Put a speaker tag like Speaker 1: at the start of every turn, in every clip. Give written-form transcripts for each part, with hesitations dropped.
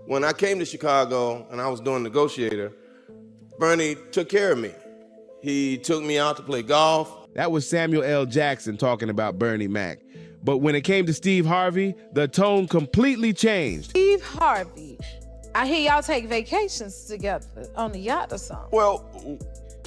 Speaker 1: When I came to Chicago and I was doing Negotiator, Bernie took care of me. He took me out to play golf.
Speaker 2: That was Samuel L. Jackson talking about Bernie Mac. But when it came to Steve Harvey, the tone completely changed.
Speaker 3: Steve Harvey, I hear y'all take vacations together on the yacht or something.
Speaker 1: Well,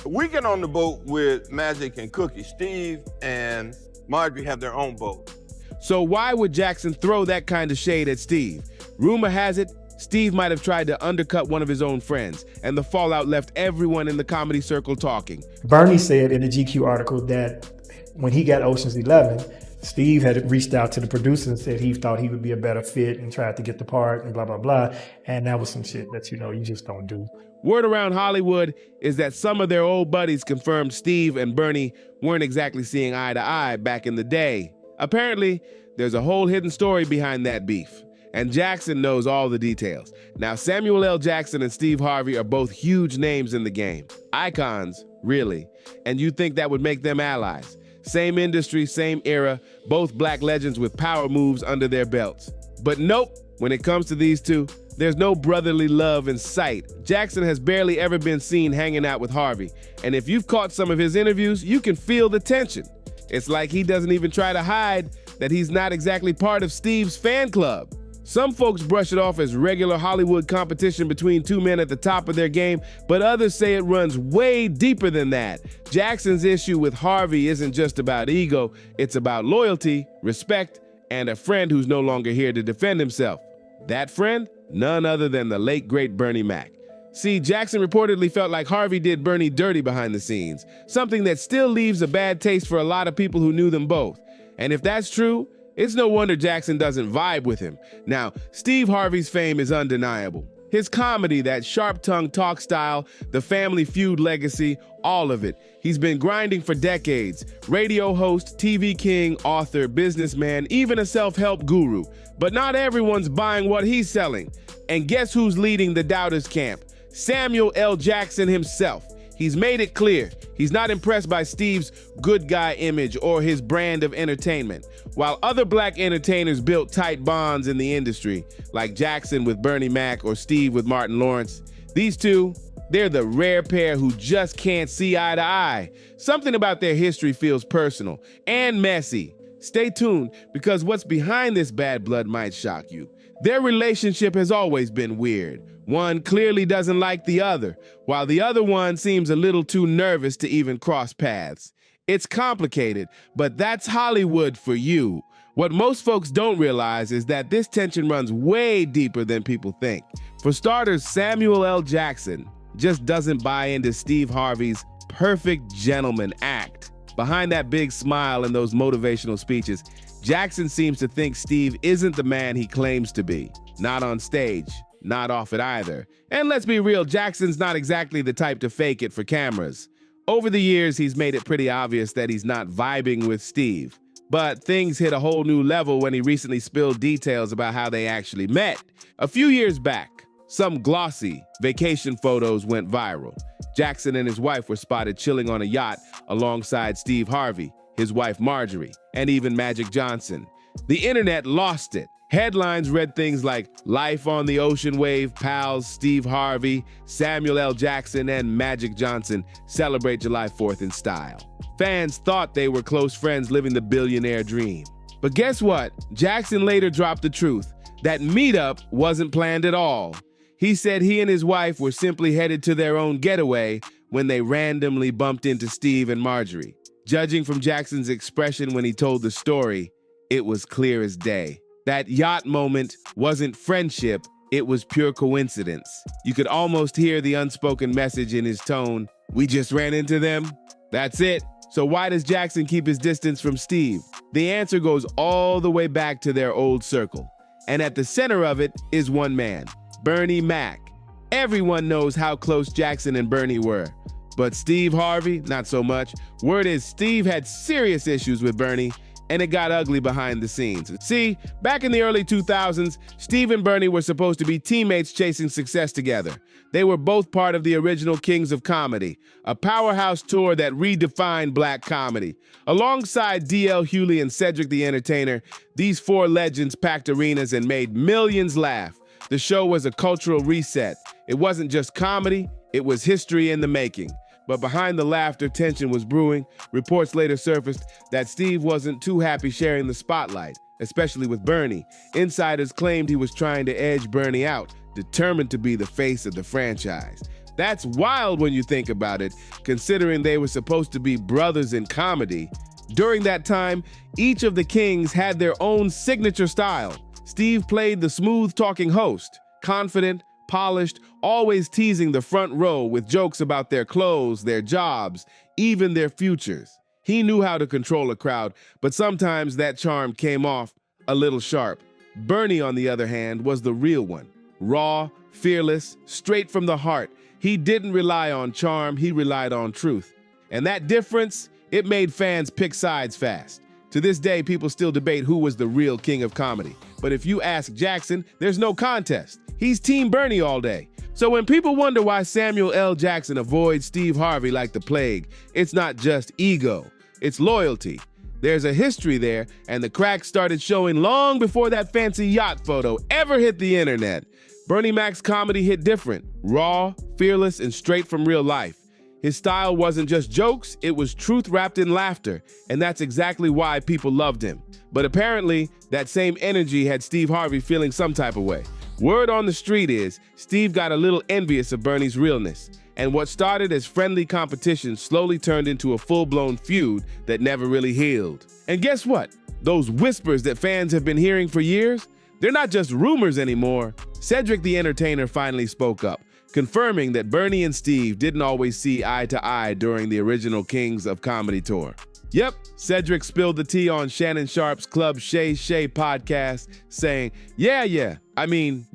Speaker 1: we get on the boat with Magic and Cookie. Steve and Marjorie have their own boat.
Speaker 2: So why would Jackson throw that kind of shade at Steve? Rumor has it, Steve might have tried to undercut one of his own friends, and the fallout left everyone in the comedy circle talking.
Speaker 4: Bernie said in the GQ article that when he got Ocean's 11, Steve had reached out to the producer and said he thought he would be a better fit and tried to get the part and blah, blah, blah. And that was some shit that, you just don't do.
Speaker 2: Word around Hollywood is that some of their old buddies confirmed Steve and Bernie weren't exactly seeing eye to eye back in the day. Apparently, there's a whole hidden story behind that beef. And Jackson knows all the details. Now, Samuel L. Jackson and Steve Harvey are both huge names in the game. Icons, really. And you'd think that would make them allies. Same industry, same era, both black legends with power moves under their belts. But nope, when it comes to these two, there's no brotherly love in sight. Jackson has barely ever been seen hanging out with Harvey. And if you've caught some of his interviews, you can feel the tension. It's like he doesn't even try to hide that he's not exactly part of Steve's fan club. Some folks brush it off as regular Hollywood competition between two men at the top of their game, but others say it runs way deeper than that. Jackson's issue with Harvey isn't just about ego, it's about loyalty, respect, and a friend who's no longer here to defend himself. That friend? None other than the late, great Bernie Mac. See, Jackson reportedly felt like Harvey did Bernie dirty behind the scenes, something that still leaves a bad taste for a lot of people who knew them both. And if that's true, it's no wonder Jackson doesn't vibe with him. Now, Steve Harvey's fame is undeniable. His comedy, that sharp-tongued talk style, the family feud legacy, all of it. He's been grinding for decades. Radio host, TV king, author, businessman, even a self-help guru. But not everyone's buying what he's selling. And guess who's leading the doubters camp? Samuel L. Jackson himself. He's made it clear he's not impressed by Steve's good guy image or his brand of entertainment. While other black entertainers built tight bonds in the industry, like Jackson with Bernie Mac or Steve with Martin Lawrence, these two, they're the rare pair who just can't see eye to eye. Something about their history feels personal and messy. Stay tuned, because what's behind this bad blood might shock you. Their relationship has always been weird. One clearly doesn't like the other, while the other one seems a little too nervous to even cross paths. It's complicated, but that's Hollywood for you. What most folks don't realize is that this tension runs way deeper than people think. For starters, Samuel L. Jackson just doesn't buy into Steve Harvey's perfect gentleman act. Behind that big smile and those motivational speeches, Jackson seems to think Steve isn't the man he claims to be. Not on stage, not off it either. And let's be real, Jackson's not exactly the type to fake it for cameras. Over the years, he's made it pretty obvious that he's not vibing with Steve. But things hit a whole new level when he recently spilled details about how they actually met. A few years back, some glossy vacation photos went viral. Jackson and his wife were spotted chilling on a yacht alongside Steve Harvey, his wife Marjorie, and even Magic Johnson. The internet lost it. Headlines read things like "Life on the Ocean Wave, pals Steve Harvey, Samuel L. Jackson, and Magic Johnson celebrate July 4th in style." Fans thought they were close friends living the billionaire dream. But guess what? Jackson later dropped the truth. That meetup wasn't planned at all. He said he and his wife were simply headed to their own getaway when they randomly bumped into Steve and Marjorie. Judging from Jackson's expression when he told the story, it was clear as day. That yacht moment wasn't friendship, it was pure coincidence. You could almost hear the unspoken message in his tone. We just ran into them? That's it. So why does Jackson keep his distance from Steve? The answer goes all the way back to their old circle. And at the center of it is one man, Bernie Mac. Everyone knows how close Jackson and Bernie were. But Steve Harvey, not so much. Word is Steve had serious issues with Bernie, and it got ugly behind the scenes. See, back in the early 2000s, Steve and Bernie were supposed to be teammates chasing success together. They were both part of the original Kings of Comedy, a powerhouse tour that redefined black comedy. Alongside D.L. Hewley and Cedric the Entertainer, these four legends packed arenas and made millions laugh. The show was a cultural reset. It wasn't just comedy, it was history in the making. But behind the laughter, tension was brewing. Reports later surfaced that Steve wasn't too happy sharing the spotlight, especially with Bernie. Insiders claimed he was trying to edge Bernie out, determined to be the face of the franchise. That's wild when you think about it, considering they were supposed to be brothers in comedy. During that time, each of the Kings had their own signature style. Steve played the smooth-talking host, confident, polished, always teasing the front row with jokes about their clothes, their jobs, even their futures. He knew how to control a crowd, but sometimes that charm came off a little sharp. Bernie, on the other hand, was the real one. Raw, fearless, straight from the heart. He didn't rely on charm, he relied on truth. And that difference, it made fans pick sides fast. To this day, people still debate who was the real king of comedy. But if you ask Jackson, there's no contest. He's Team Bernie all day. So when people wonder why Samuel L. Jackson avoids Steve Harvey like the plague, it's not just ego, it's loyalty. There's a history there, and the cracks started showing long before that fancy yacht photo ever hit the internet. Bernie Mac's comedy hit different, raw, fearless, and straight from real life. His style wasn't just jokes, it was truth wrapped in laughter, and that's exactly why people loved him. But apparently, that same energy had Steve Harvey feeling some type of way. Word on the street is, Steve got a little envious of Bernie's realness, and what started as friendly competition slowly turned into a full-blown feud that never really healed. And guess what? Those whispers that fans have been hearing for years, they're not just rumors anymore. Cedric the Entertainer finally spoke up, confirming that Bernie and Steve didn't always see eye to eye during the original Kings of Comedy tour. Yep, Cedric spilled the tea on Shannon Sharp's Club Shay Shay podcast, saying, yeah, I mean,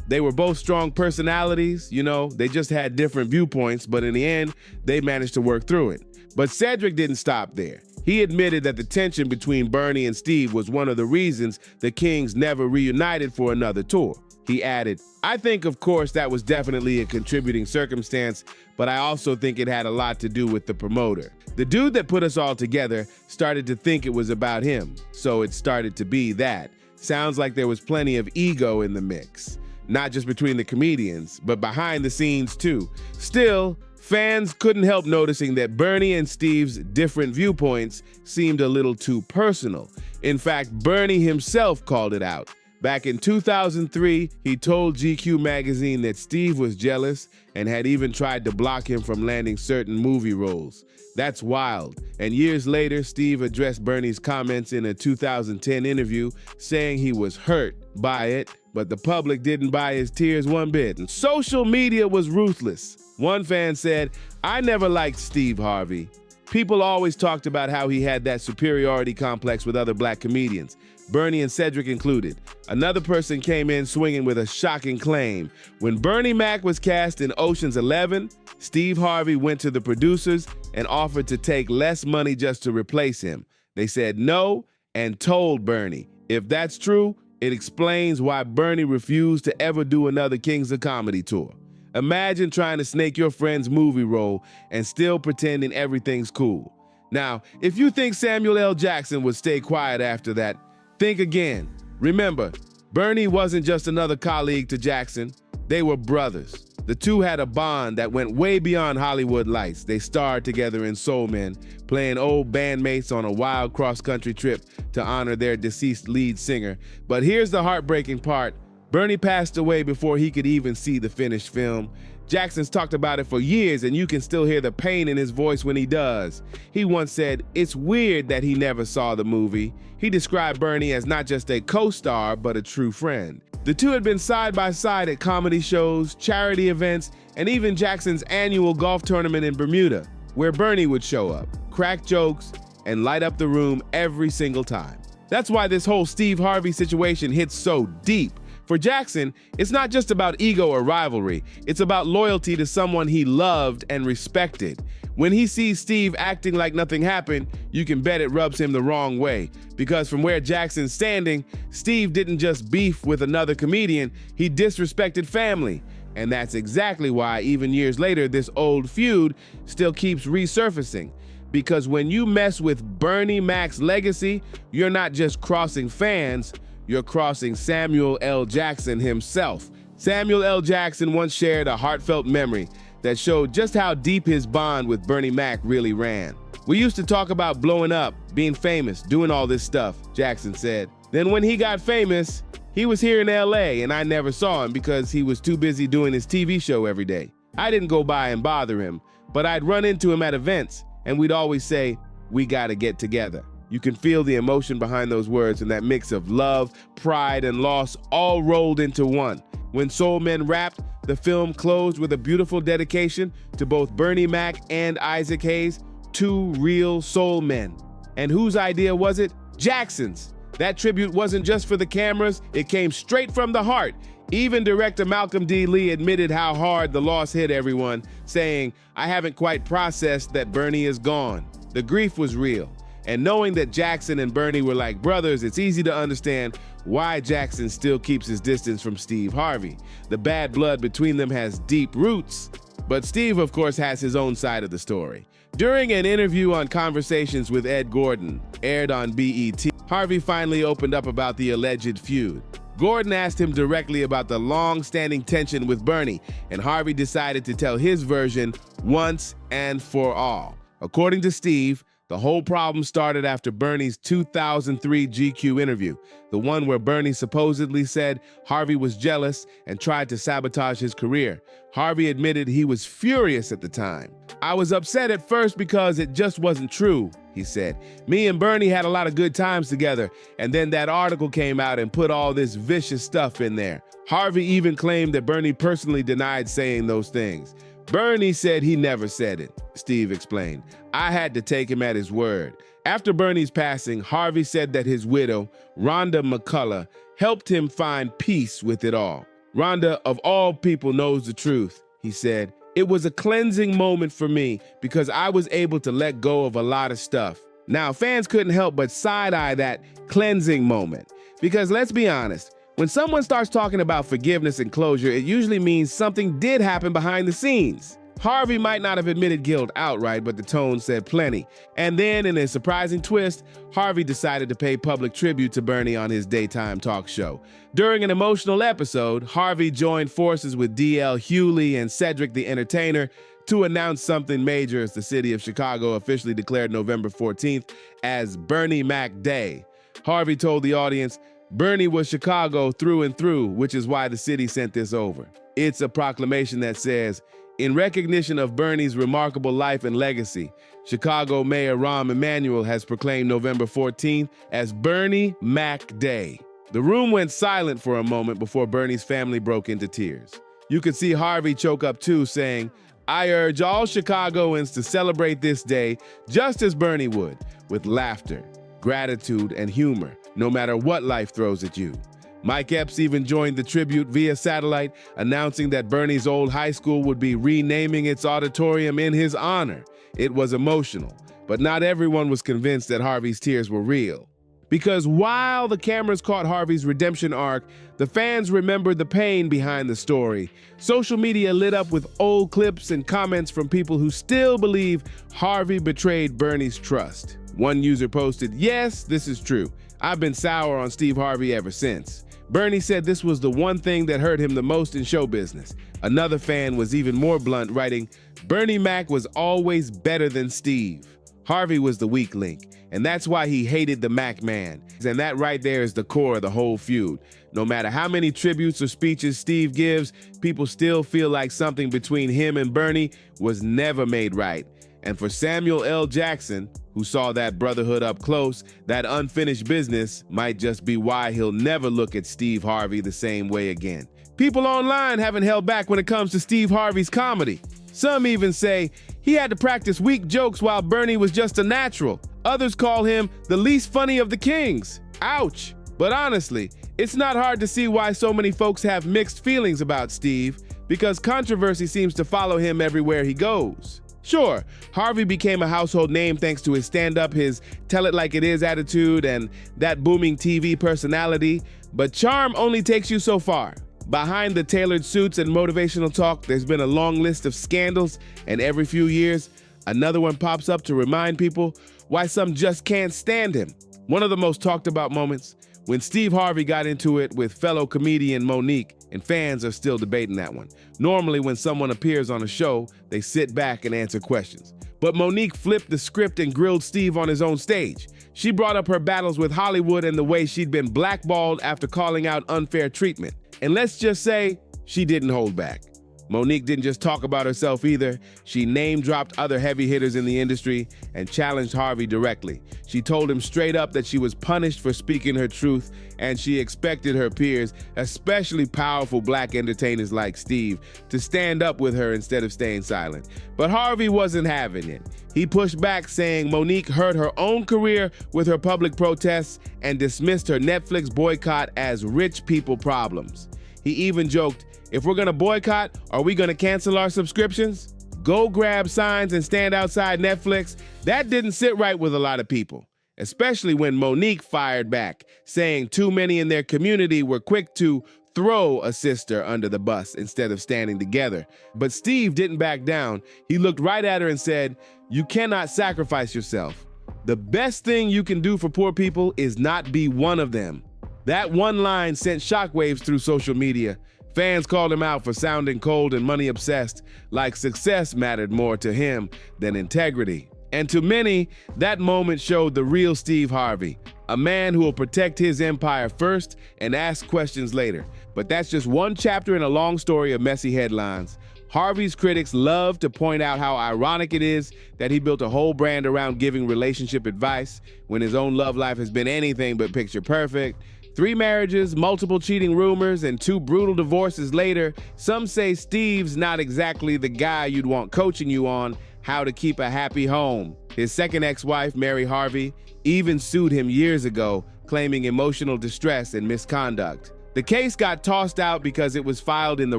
Speaker 2: they were both strong personalities, they just had different viewpoints, but in the end, they managed to work through it. But Cedric didn't stop there. He admitted that the tension between Bernie and Steve was one of the reasons the Kings never reunited for another tour. He added, I think, of course, that was definitely a contributing circumstance, but I also think it had a lot to do with the promoter. The dude that put us all together started to think it was about him, so it started to be that. Sounds like there was plenty of ego in the mix. Not just between the comedians, but behind the scenes too. Still, fans couldn't help noticing that Bernie and Steve's different viewpoints seemed a little too personal. In fact, Bernie himself called it out. Back in 2003, he told GQ magazine that Steve was jealous and had even tried to block him from landing certain movie roles. That's wild. And years later, Steve addressed Bernie's comments in a 2010 interview, saying he was hurt by it, but the public didn't buy his tears one bit. And social media was ruthless. One fan said, I never liked Steve Harvey. People always talked about how he had that superiority complex with other black comedians, Bernie and Cedric included. Another person came in swinging with a shocking claim. When Bernie Mac was cast in Ocean's 11, Steve Harvey went to the producers and offered to take less money just to replace him. They said no and told Bernie. If that's true, it explains why Bernie refused to ever do another Kings of Comedy tour. Imagine trying to snake your friend's movie role and still pretending everything's cool. Now, if you think Samuel L. Jackson would stay quiet after that, think again. Remember, Bernie wasn't just another colleague to Jackson. They were brothers. The two had a bond that went way beyond Hollywood lights. They starred together in Soul Men, playing old bandmates on a wild cross-country trip to honor their deceased lead singer. But here's the heartbreaking part. Bernie passed away before he could even see the finished film. Jackson's talked about it for years, and you can still hear the pain in his voice when he does. He once said, it's weird that he never saw the movie. He described Bernie as not just a co-star, but a true friend. The two had been side by side at comedy shows, charity events, and even Jackson's annual golf tournament in Bermuda, where Bernie would show up, crack jokes, and light up the room every single time. That's why this whole Steve Harvey situation hits so deep. For Jackson, it's not just about ego or rivalry. It's about loyalty to someone he loved and respected. When he sees Steve acting like nothing happened, you can bet it rubs him the wrong way. Because from where Jackson's standing, Steve didn't just beef with another comedian, he disrespected family. And that's exactly why, even years later, this old feud still keeps resurfacing. Because when you mess with Bernie Mac's legacy, you're not just crossing fans, you're crossing Samuel L. Jackson himself. Samuel L. Jackson once shared a heartfelt memory that showed just how deep his bond with Bernie Mac really ran. "We used to talk about blowing up, being famous, doing all this stuff," Jackson said. "Then when he got famous, he was here in LA and I never saw him because he was too busy doing his TV show every day. I didn't go by and bother him, but I'd run into him at events and we'd always say, 'We gotta get together.'" You can feel the emotion behind those words and that mix of love, pride, and loss all rolled into one. When Soul Men wrapped, the film closed with a beautiful dedication to both Bernie Mac and Isaac Hayes, two real soul men. And whose idea was it? Jackson's. That tribute wasn't just for the cameras, it came straight from the heart. Even director Malcolm D. Lee admitted how hard the loss hit everyone, saying, "I haven't quite processed that Bernie is gone." The grief was real. And knowing that Jackson and Bernie were like brothers, it's easy to understand why Jackson still keeps his distance from Steve Harvey. The bad blood between them has deep roots. But Steve, of course, has his own side of the story. During an interview on Conversations with Ed Gordon, aired on BET, Harvey finally opened up about the alleged feud. Gordon asked him directly about the long-standing tension with Bernie, and Harvey decided to tell his version once and for all. According to Steve, the whole problem started after Bernie's 2003 GQ interview, the one where Bernie supposedly said Harvey was jealous and tried to sabotage his career. Harvey admitted he was furious at the time. "I was upset at first because it just wasn't true," he said. "Me and Bernie had a lot of good times together, and then that article came out and put all this vicious stuff in there." Harvey even claimed that Bernie personally denied saying those things. "Bernie said he never said it," Steve explained. "I had to take him at his word." After Bernie's passing, Harvey said that his widow, Rhonda McCullough, helped him find peace with it all. "Rhonda, of all people, knows the truth," he said. "It was a cleansing moment for me because I was able to let go of a lot of stuff." Now, fans couldn't help but side-eye that cleansing moment. Because let's be honest, when someone starts talking about forgiveness and closure, it usually means something did happen behind the scenes. Harvey might not have admitted guilt outright, but the tone said plenty. And then, in a surprising twist, Harvey decided to pay public tribute to Bernie on his daytime talk show. During an emotional episode, Harvey joined forces with D.L. Hewley and Cedric the Entertainer to announce something major as the city of Chicago officially declared November 14th as Bernie Mac Day. Harvey told the audience, "Bernie was Chicago through and through, which is why the city sent this over." It's a proclamation that says, "In recognition of Bernie's remarkable life and legacy, Chicago Mayor Rahm Emanuel has proclaimed November 14th as Bernie Mac Day." The room went silent for a moment before Bernie's family broke into tears. You could see Harvey choke up too, saying, "I urge all Chicagoans to celebrate this day just as Bernie would, with laughter, gratitude, and humor, no matter what life throws at you." Mike Epps even joined the tribute via satellite, announcing that Bernie's old high school would be renaming its auditorium in his honor. It was emotional, but not everyone was convinced that Harvey's tears were real. Because while the cameras caught Harvey's redemption arc, the fans remembered the pain behind the story. Social media lit up with old clips and comments from people who still believe Harvey betrayed Bernie's trust. One user posted, "Yes, this is true. I've been sour on Steve Harvey ever since. Bernie said this was the one thing that hurt him the most in show business." Another fan was even more blunt, writing, "Bernie Mac was always better than Steve. Harvey was the weak link, and that's why he hated the Mac Man." And that right there is the core of the whole feud. No matter how many tributes or speeches Steve gives, people still feel like something between him and Bernie was never made right. And for Samuel L. Jackson, who saw that brotherhood up close, that unfinished business might just be why he'll never look at Steve Harvey the same way again. People online haven't held back when it comes to Steve Harvey's comedy. Some even say he had to practice weak jokes while Bernie was just a natural. Others call him the least funny of the kings. Ouch. But honestly, it's not hard to see why so many folks have mixed feelings about Steve, because controversy seems to follow him everywhere he goes. Sure, Harvey became a household name thanks to his stand-up, his tell-it-like-it-is attitude, and that booming TV personality, but charm only takes you so far. Behind the tailored suits and motivational talk, there's been a long list of scandals, and every few years, another one pops up to remind people why some just can't stand him. One of the most talked about moments when Steve Harvey got into it with fellow comedian Monique, and fans are still debating that one. Normally, when someone appears on a show, they sit back and answer questions. But Monique flipped the script and grilled Steve on his own stage. She brought up her battles with Hollywood and the way she'd been blackballed after calling out unfair treatment. And let's just say, she didn't hold back. Monique didn't just talk about herself either. She name-dropped other heavy hitters in the industry and challenged Harvey directly. She told him straight up that she was punished for speaking her truth, and she expected her peers, especially powerful black entertainers like Steve, to stand up with her instead of staying silent. But Harvey wasn't having it. He pushed back, saying Monique hurt her own career with her public protests and dismissed her Netflix boycott as rich people problems. He even joked, "If we're gonna boycott, are we gonna cancel our subscriptions? Go grab signs and stand outside Netflix." That didn't sit right with a lot of people, especially when Monique fired back, saying too many in their community were quick to throw a sister under the bus instead of standing together. But Steve didn't back down. He looked right at her and said, "You cannot sacrifice yourself. The best thing you can do for poor people is not be one of them." That one line sent shockwaves through social media. Fans called him out for sounding cold and money-obsessed, like success mattered more to him than integrity. And to many, that moment showed the real Steve Harvey, a man who will protect his empire first and ask questions later. But that's just one chapter in a long story of messy headlines. Harvey's critics love to point out how ironic it is that he built a whole brand around giving relationship advice when his own love life has been anything but picture perfect. 3 marriages, multiple cheating rumors, and 2 brutal divorces later, some say Steve's not exactly the guy you'd want coaching you on how to keep a happy home. His second ex-wife, Mary Harvey, even sued him years ago, claiming emotional distress and misconduct. The case got tossed out because it was filed in the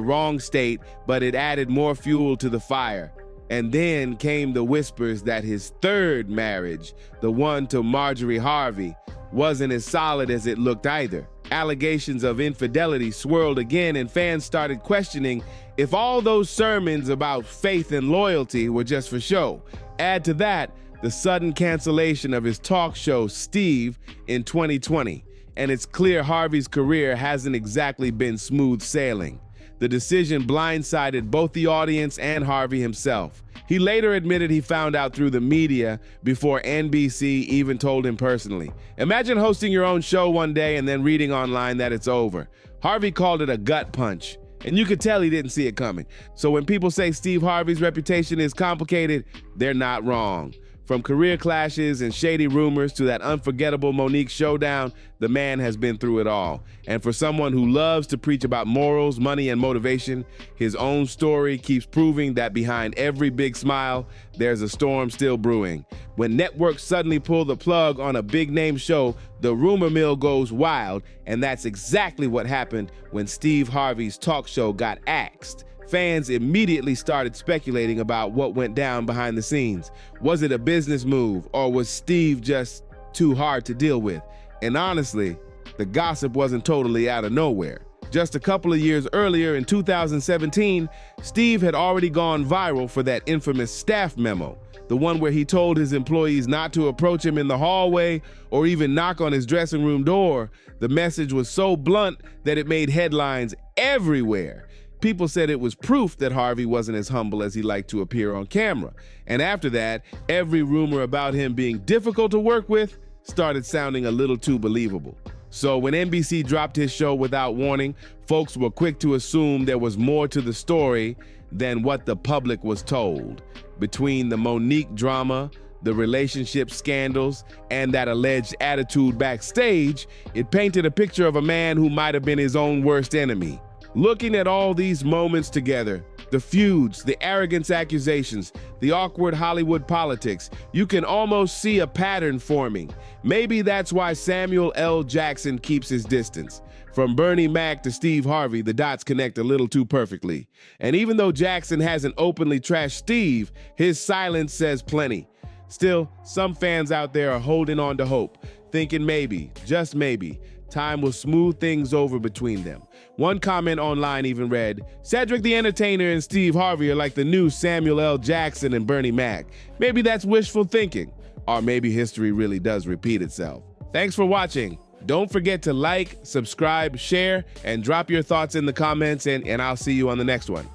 Speaker 2: wrong state, but it added more fuel to the fire. And then came the whispers that his third marriage, the one to Marjorie Harvey, wasn't as solid as it looked either. Allegations of infidelity swirled again, and fans started questioning if all those sermons about faith and loyalty were just for show. Add to that the sudden cancellation of his talk show, Steve, in 2020. And it's clear Harvey's career hasn't exactly been smooth sailing. The decision blindsided both the audience and Harvey himself. He later admitted he found out through the media before NBC even told him personally. Imagine hosting your own show one day and then reading online that it's over. Harvey called it a gut punch, and you could tell he didn't see it coming. So when people say Steve Harvey's reputation is complicated, they're not wrong. From career clashes and shady rumors to that unforgettable Monique showdown, the man has been through it all. And for someone who loves to preach about morals, money, and motivation, his own story keeps proving that behind every big smile, there's a storm still brewing. When networks suddenly pull the plug on a big-name show, the rumor mill goes wild, and that's exactly what happened when Steve Harvey's talk show got axed. Fans immediately started speculating about what went down behind the scenes. Was it a business move, or was Steve just too hard to deal with? And honestly, the gossip wasn't totally out of nowhere. Just a couple of years earlier, in 2017, Steve had already gone viral for that infamous staff memo, the one where he told his employees not to approach him in the hallway or even knock on his dressing room door. The message was so blunt that it made headlines everywhere. People said it was proof that Harvey wasn't as humble as he liked to appear on camera. And after that, every rumor about him being difficult to work with started sounding a little too believable. So when NBC dropped his show without warning, folks were quick to assume there was more to the story than what the public was told. Between the Monique drama, the relationship scandals, and that alleged attitude backstage, it painted a picture of a man who might have been his own worst enemy. Looking at all these moments together, the feuds, the arrogance accusations, the awkward Hollywood politics, you can almost see a pattern forming. Maybe that's why Samuel L. Jackson keeps his distance. From Bernie Mac to Steve Harvey, the dots connect a little too perfectly. And even though Jackson hasn't openly trashed Steve, his silence says plenty. Still, some fans out there are holding on to hope, thinking maybe, just maybe, time will smooth things over between them. One comment online even read, "Cedric the Entertainer and Steve Harvey are like the new Samuel L. Jackson and Bernie Mac." Maybe that's wishful thinking, or maybe history really does repeat itself. Thanks for watching. Don't forget to like, subscribe, share, and drop your thoughts in the comments, and I'll see you on the next one.